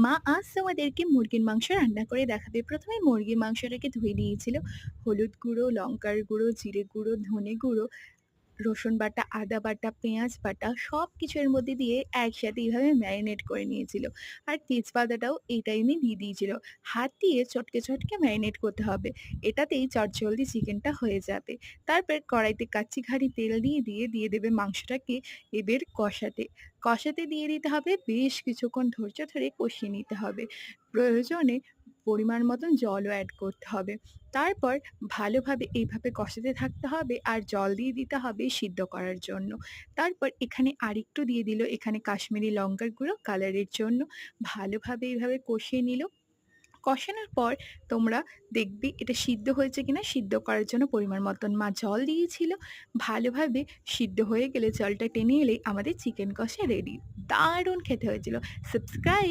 মা আজ তোমাদেরকে মুরগির মাংস রান্না করে দেখাবে। ১ম এ মুরগির মাংসটাকে ধুয়ে নিয়েছিল। হলুদ গুঁড়ো, লঙ্কার গুঁড়ো, জিরে গুঁড়ো, ধনে গুঁড়ো, রসুন বাটা, আদা বাটা, পেঁয়াজ বাটা সবকিছু এর মধ্যে দিয়ে একসাথে এভাবে ম্যারিনেট করে নিয়েছিল। আর তেজপাতাটাও এই টাইমে দিয়ে দিয়েছিল। হাত দিয়ে চটকে, চটকে ম্যারিনেট করতে হবে। এটাতেই চটজলদি চিকেনটা হয়ে যাবে। তারপর কড়াইতে কাচ্চি ঘানি তেল দিয়ে দেবে মাংসটাকে এবার কষাতে। কষাতে দিয়ে দিতে হবে বেশ কিছুক্ষণ ধৈর্য ধরে কষিয়ে নিতে হবে। প্রয়োজনে পরিমাণ মতন জলও এড করতে হবে। তারপর ভালোভাবে এইভাবে কষাতে থাকতে হবে আর জল দিয়ে দিতে হবে সিদ্ধ করার জন্য। তারপর এখানে আরেকটু দিয়ে দিল এখানে কাশ্মীরি লঙ্কার গুঁড়ো কালারের জন্য। ভালোভাবে এভাবে কষিয়ে নিল। কষানোর পর তোমরা দেখবে এটা সিদ্ধ হয়েছে কিনা, সিদ্ধ করার জন্য পরিমাণ মতন মা জল দিয়েছিল। ভালোভাবে সিদ্ধ হয়ে গেলে জলটা টেনে এলেই আমাদের চিকেন কষা রেডি। দারুণ খেতে হয়েছিল। সাবস্ক্রাইব